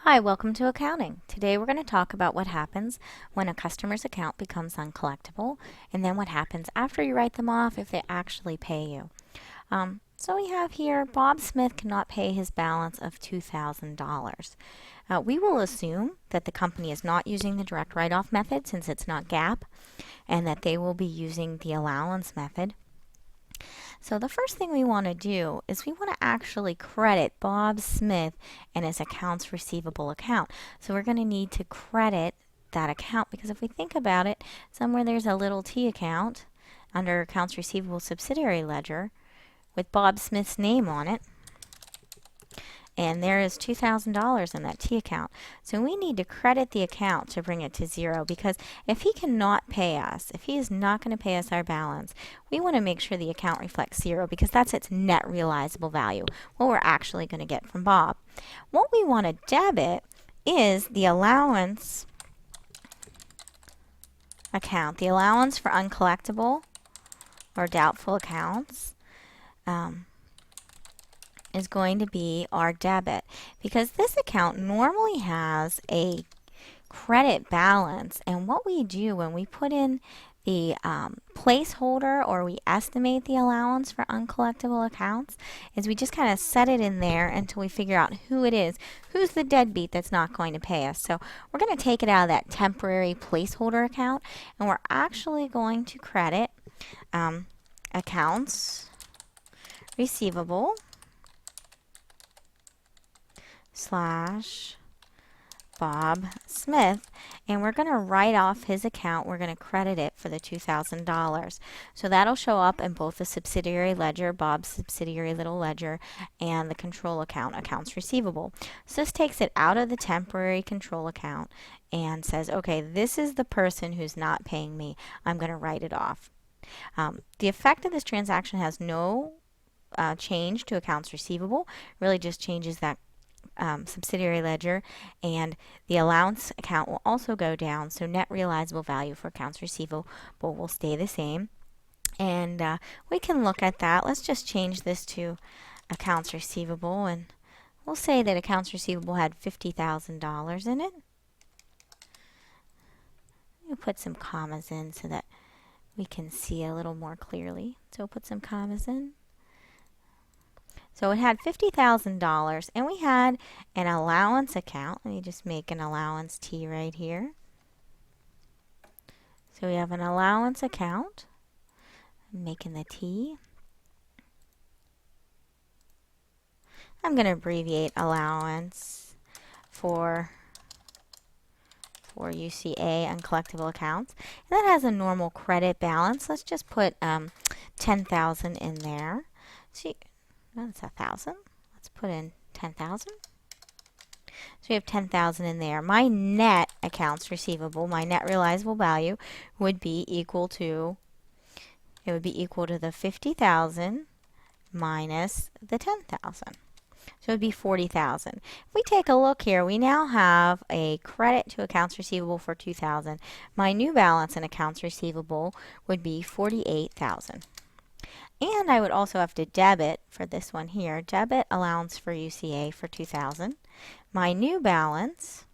Hi, welcome to accounting. Today we're going to talk about what happens when a customer's account becomes uncollectible and then what happens after you write them off if they actually pay you. So we have here Bob Smith cannot pay his balance of $2,000. We will assume that the company is not using the direct write-off method since it's not GAAP and that they will be using the allowance method. So the first thing we want to do is we want to actually credit Bob Smith and his accounts receivable account. So we're going to need to credit that account because if we think about it, somewhere there's a little T account under accounts receivable subsidiary ledger with Bob Smith's name on it. And there is $2,000 in that T account. So we need to credit the account to bring it to zero because if he cannot pay us, if he is not going to pay us our balance, we want to make sure the account reflects zero because that's its net realizable value, what we're actually going to get from Bob. What we want to debit is the allowance account, the allowance for uncollectible or doubtful accounts. Is going to be our debit because this account normally has a credit balance, and what we do when we put in the placeholder or we estimate the allowance for uncollectible accounts is we just kind of set it in there until we figure out who it is, who's the deadbeat that's not going to pay us. So we're going to take it out of that temporary placeholder account and we're actually going to credit accounts receivable / Bob Smith, and we're going to write off his account. We're going to credit it for the $2,000. So that'll show up in both the subsidiary ledger, Bob's subsidiary little ledger, and the control account, accounts receivable. So this takes it out of the temporary control account and says, okay, this is the person who's not paying me. I'm going to write it off. The effect of this transaction has no change to accounts receivable. It really just changes that subsidiary ledger, and the allowance account will also go down, so net realizable value for accounts receivable will stay the same. And we can look at that. Let's just change this to accounts receivable, and we'll say that accounts receivable had $50,000 in it. We'll put some commas in so that we can see a little more clearly. So we'll put some commas in. So it had $50,000 and we had an allowance account. Let me just make an allowance T right here. So we have an allowance account. I'm making the T. I'm going to abbreviate allowance for UCA, uncollectible accounts. And that has a normal credit balance. Let's just put 10,000 in there. See, that's 1,000. Let's put in 10,000. So we have 10,000 in there. My net accounts receivable, my net realizable value would be equal to, the 50,000 minus the 10,000. So it would be 40,000. If we take a look here, we now have a credit to accounts receivable for 2,000. My new balance in accounts receivable would be 48,000. And I would also have to debit for this one here, debit allowance for UCA for 2,000. My new balance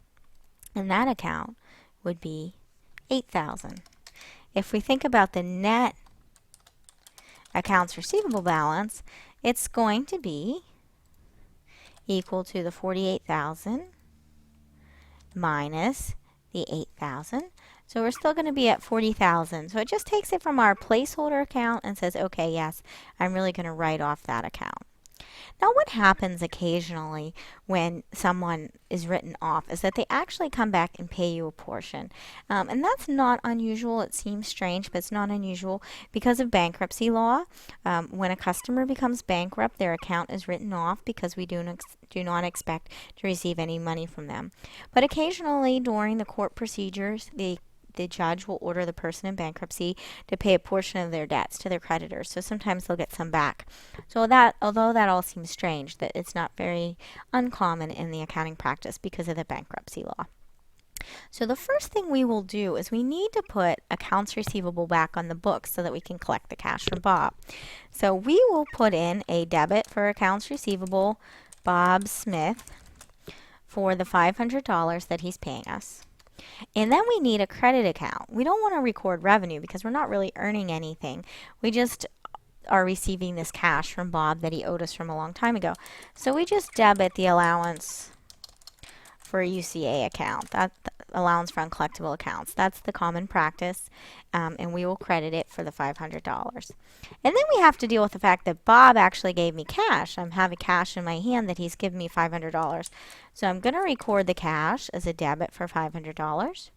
in that account would be 8,000. If we think about the net accounts receivable balance, it's going to be equal to the 48,000 minus the 8,000. So we're still going to be at 40,000. So it just takes it from our placeholder account and says, okay, yes, I'm really going to write off that account. Now what happens occasionally when someone is written off is that they actually come back and pay you a portion. And that's not unusual. It seems strange, but it's not unusual because of bankruptcy law. When a customer becomes bankrupt, their account is written off because we do not expect to receive any money from them. But occasionally during the court procedures, the judge will order the person in bankruptcy to pay a portion of their debts to their creditors. So sometimes they'll get some back. So that, although that all seems strange, that it's not very uncommon in the accounting practice because of the bankruptcy law. So the first thing we will do is we need to put accounts receivable back on the books so that we can collect the cash from Bob. So we will put in a debit for accounts receivable Bob Smith for the $500 that he's paying us. And then we need a credit account. We don't want to record revenue because we're not really earning anything. We just are receiving this cash from Bob that he owed us from a long time ago. So we just debit the allowance for a UCA account, that allowance for uncollectible accounts. That's the common practice, and we will credit it for the $500. And then we have to deal with the fact that Bob actually gave me cash. I'm having cash in my hand that he's given me $500. So I'm going to record the cash as a debit for $500.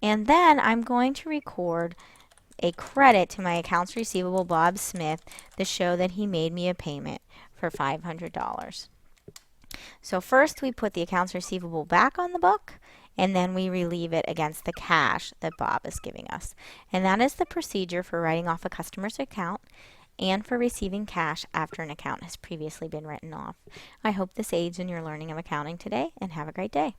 And then I'm going to record a credit to my accounts receivable Bob Smith to show that he made me a payment for $500. So first we put the accounts receivable back on the book, and then we relieve it against the cash that Bob is giving us. And that is the procedure for writing off a customer's account and for receiving cash after an account has previously been written off. I hope this aids in your learning of accounting today, and have a great day.